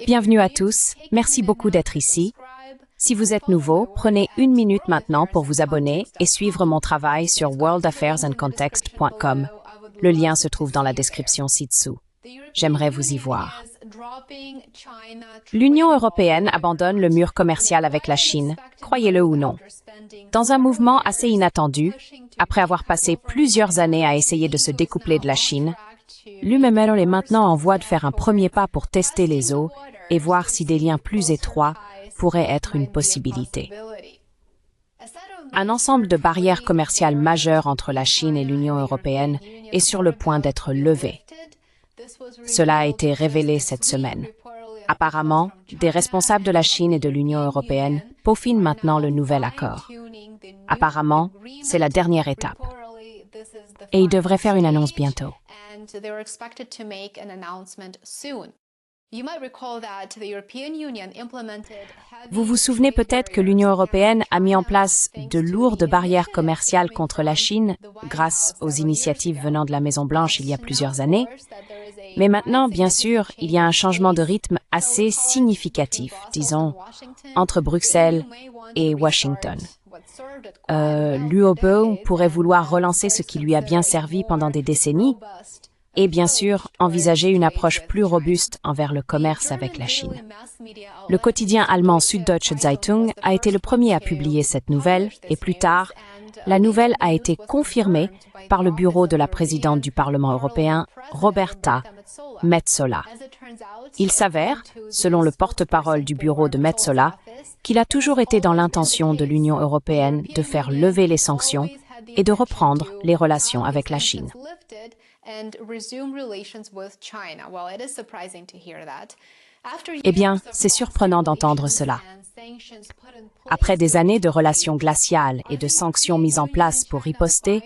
Bienvenue à tous, merci beaucoup d'être ici. Si vous êtes nouveau, prenez 1 minute maintenant pour vous abonner et suivre mon travail sur worldaffairsandcontext.com. Le lien se trouve dans la description ci-dessous. J'aimerais vous y voir. L'Union européenne abandonne le mur commercial avec la Chine, croyez-le ou non. Dans un mouvement assez inattendu, après avoir passé plusieurs années à essayer de se découpler de la Chine, l'UMML est maintenant en voie de faire un premier pas pour tester les eaux et voir si des liens plus étroits pourraient être une possibilité. Un ensemble de barrières commerciales majeures entre la Chine et l'Union européenne est sur le point d'être levé. Cela a été révélé cette semaine. Apparemment, des responsables de la Chine et de l'Union européenne peaufinent maintenant le nouvel accord. Apparemment, c'est la dernière étape. Et ils devraient faire une annonce bientôt. Vous vous souvenez peut-être que l'Union européenne a mis en place de lourdes barrières commerciales contre la Chine grâce aux initiatives venant de la Maison-Blanche il y a plusieurs années. Mais maintenant, bien sûr, il y a un changement de rythme assez significatif, disons, entre Bruxelles et Washington. L'UOPE pourrait vouloir relancer ce qui lui a bien servi pendant des décennies et bien sûr envisager une approche plus robuste envers le commerce avec la Chine. Le quotidien allemand Süddeutsche Zeitung a été le premier à publier cette nouvelle et plus tard, la nouvelle a été confirmée par le bureau de la présidente du Parlement européen, Roberta Metsola. Il s'avère, selon le porte-parole du bureau de Metsola, qu'il a toujours été dans l'intention de l'Union européenne de faire lever les sanctions et de reprendre les relations avec la Chine. Eh bien, c'est surprenant d'entendre cela. Après des années de relations glaciales et de sanctions mises en place pour riposter,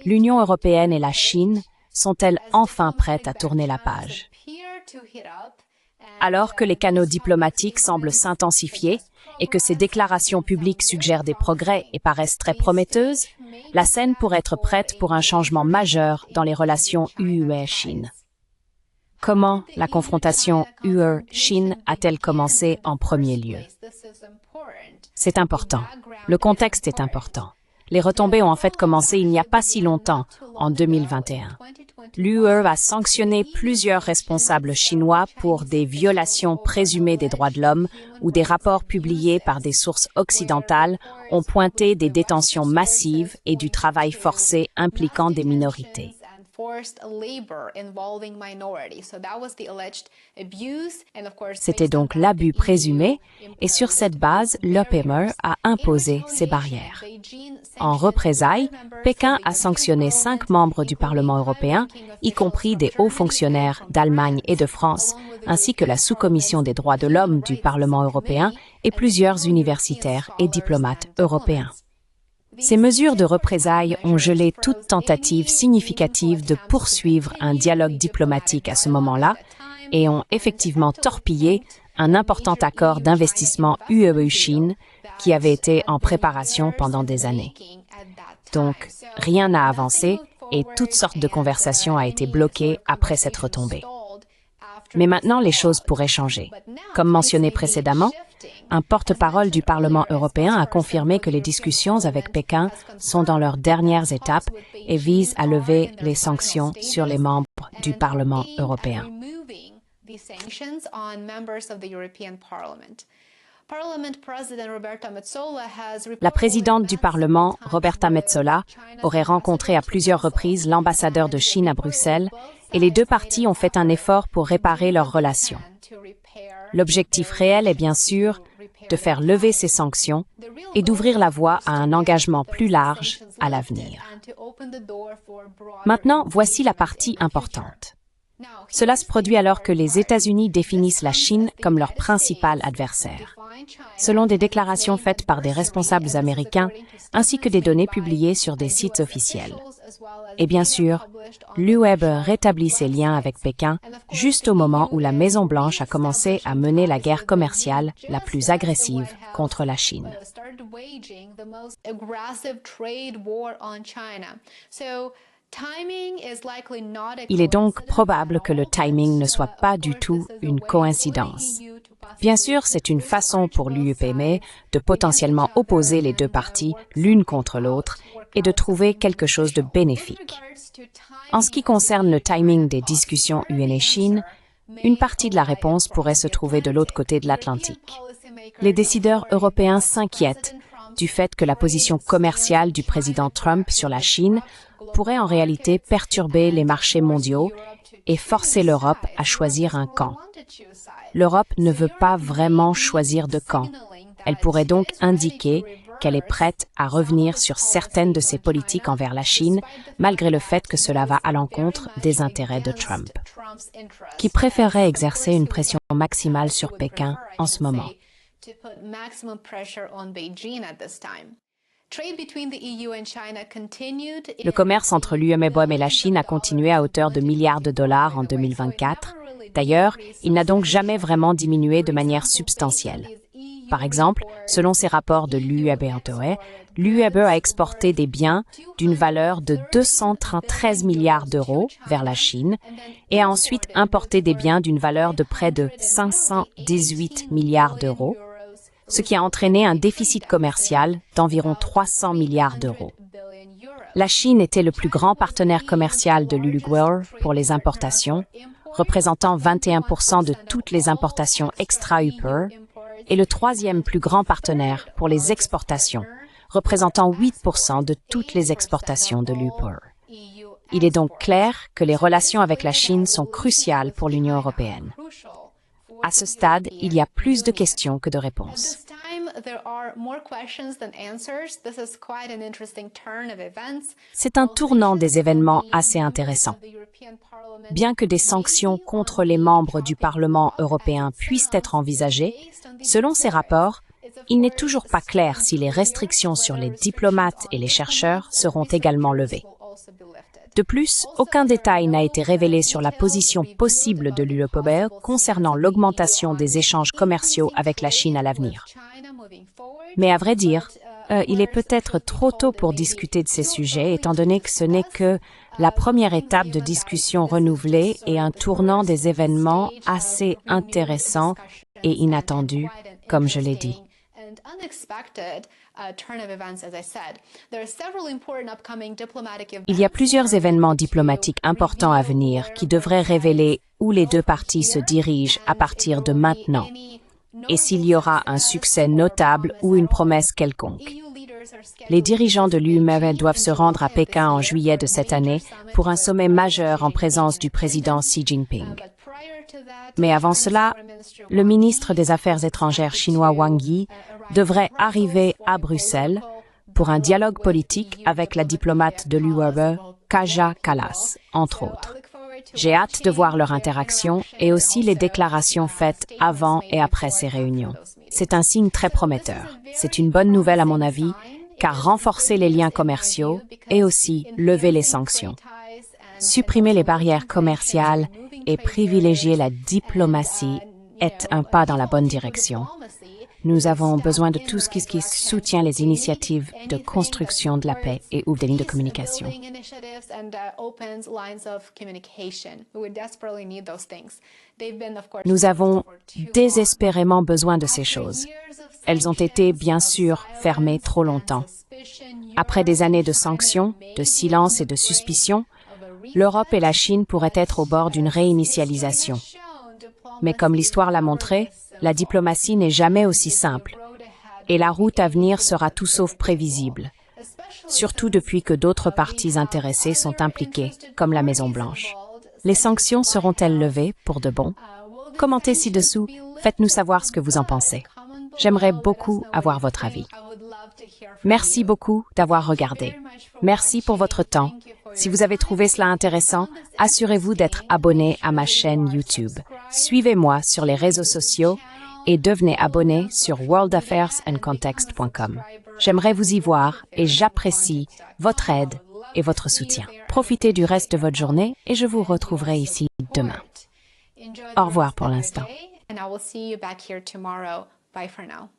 l'Union européenne et la Chine sont-elles enfin prêtes à tourner la page? Alors que les canaux diplomatiques semblent s'intensifier et que ces déclarations publiques suggèrent des progrès et paraissent très prometteuses, la scène pourrait être prête pour un changement majeur dans les relations UE-Chine. Comment la confrontation UE-Chine a-t-elle commencé en premier lieu? C'est important. Le contexte est important. Les retombées ont en fait commencé il n'y a pas si longtemps, en 2021. L'UE a sanctionné plusieurs responsables chinois pour des violations présumées des droits de l'homme où des rapports publiés par des sources occidentales ont pointé des détentions massives et du travail forcé impliquant des minorités. C'était donc l'abus présumé et sur cette base, l'UPME a imposé ces barrières. En représailles, Pékin a sanctionné 5 membres du Parlement européen, y compris des hauts fonctionnaires d'Allemagne et de France, ainsi que la sous-commission des droits de l'homme du Parlement européen et plusieurs universitaires et diplomates européens. Ces mesures de représailles ont gelé toute tentative significative de poursuivre un dialogue diplomatique à ce moment-là et ont effectivement torpillé un important accord d'investissement UE-Chine qui avait été en préparation pendant des années. Donc, rien n'a avancé et toutes sortes de conversations ont été bloquées après cette retombée. Mais maintenant, les choses pourraient changer. Comme mentionné précédemment, un porte-parole du Parlement européen a confirmé que les discussions avec Pékin sont dans leurs dernières étapes et visent à lever les sanctions sur les membres du Parlement européen. La présidente du Parlement, Roberta Metsola, aurait rencontré à plusieurs reprises l'ambassadeur de Chine à Bruxelles et les deux parties ont fait un effort pour réparer leurs relations. L'objectif réel est bien sûr de faire lever ces sanctions et d'ouvrir la voie à un engagement plus large à l'avenir. Maintenant, voici la partie importante. Cela se produit alors que les États-Unis définissent la Chine comme leur principal adversaire. Selon des déclarations faites par des responsables américains, ainsi que des données publiées sur des sites officiels. Et bien sûr, l'UE rétablit ses liens avec Pékin juste au moment où la Maison-Blanche a commencé à mener la guerre commerciale la plus agressive contre la Chine. Il est donc probable que le timing ne soit pas du tout une coïncidence. Bien sûr, c'est une façon pour l'UEPME de potentiellement opposer les deux parties l'une contre l'autre et de trouver quelque chose de bénéfique. En ce qui concerne le timing des discussions UN-Chine, une partie de la réponse pourrait se trouver de l'autre côté de l'Atlantique. Les décideurs européens s'inquiètent du fait que la position commerciale du président Trump sur la Chine pourrait en réalité perturber les marchés mondiaux et forcer l'Europe à choisir un camp. L'Europe ne veut pas vraiment choisir de camp. Elle pourrait donc indiquer qu'elle est prête à revenir sur certaines de ses politiques envers la Chine, malgré le fait que cela va à l'encontre des intérêts de Trump, qui préférerait exercer une pression maximale sur Pékin en ce moment. Le commerce entre l'UEMOM et la Chine a continué à hauteur de milliards de dollars en 2024. D'ailleurs, il n'a donc jamais vraiment diminué de manière substantielle. Par exemple, selon ces rapports de l'UEBE, l'UEBE a exporté des biens d'une valeur de 213 milliards d'euros vers la Chine et a ensuite importé des biens d'une valeur de près de 518 milliards d'euros, ce qui a entraîné un déficit commercial d'environ 300 milliards d'euros. La Chine était le plus grand partenaire commercial de l'UEBE pour les importations, représentant 21% de toutes les importations extra-UPE, et le troisième plus grand partenaire pour les exportations, représentant 8% de toutes les exportations de l'UPE. Il est donc clair que les relations avec la Chine sont cruciales pour l'Union européenne. À ce stade, il y a plus de questions que de réponses. C'est un tournant des événements assez intéressant. Bien que des sanctions contre les membres du Parlement européen puissent être envisagées, selon ces rapports, il n'est toujours pas clair si les restrictions sur les diplomates et les chercheurs seront également levées. De plus, aucun détail n'a été révélé sur la position possible de l'UEPME concernant l'augmentation des échanges commerciaux avec la Chine à l'avenir. Mais à vrai dire, il est peut-être trop tôt pour discuter de ces sujets, étant donné que ce n'est que la première étape de discussion renouvelée et un tournant des événements assez intéressant et inattendu, comme je l'ai dit. Il y a plusieurs événements diplomatiques importants à venir qui devraient révéler où les deux parties se dirigent à partir de maintenant et s'il y aura un succès notable ou une promesse quelconque. Les dirigeants de l'UEMOM doivent se rendre à Pékin en juillet de cette année pour un sommet majeur en présence du président Xi Jinping. Mais avant cela, le ministre des Affaires étrangères chinois Wang Yi devrait arriver à Bruxelles pour un dialogue politique avec la diplomate de l'UEBE, Kaja Kallas, entre autres. J'ai hâte de voir leur interaction et aussi les déclarations faites avant et après ces réunions. C'est un signe très prometteur. C'est une bonne nouvelle à mon avis, car renforcer les liens commerciaux et aussi lever les sanctions. Supprimer les barrières commerciales et privilégier la diplomatie est un pas dans la bonne direction. Nous avons besoin de tout ce qui soutient les initiatives de construction de la paix et ouvre des lignes de communication. Nous avons désespérément besoin de ces choses. Elles ont été, bien sûr, fermées trop longtemps. Après des années de sanctions, de silence et de suspicion, l'Europe et la Chine pourraient être au bord d'une réinitialisation. Mais comme l'histoire l'a montré, la diplomatie n'est jamais aussi simple, et la route à venir sera tout sauf prévisible, surtout depuis que d'autres parties intéressées sont impliquées, comme la Maison-Blanche. Les sanctions seront-elles levées pour de bon? Commentez ci-dessous, faites-nous savoir ce que vous en pensez. J'aimerais beaucoup avoir votre avis. Merci beaucoup d'avoir regardé. Merci pour votre temps. Si vous avez trouvé cela intéressant, assurez-vous d'être abonné à ma chaîne YouTube. Suivez-moi sur les réseaux sociaux et devenez abonné sur worldaffairsandcontext.com. J'aimerais vous y voir et j'apprécie votre aide et votre soutien. Profitez du reste de votre journée et je vous retrouverai ici demain. Au revoir pour l'instant. And I will see you back here tomorrow. Bye for now.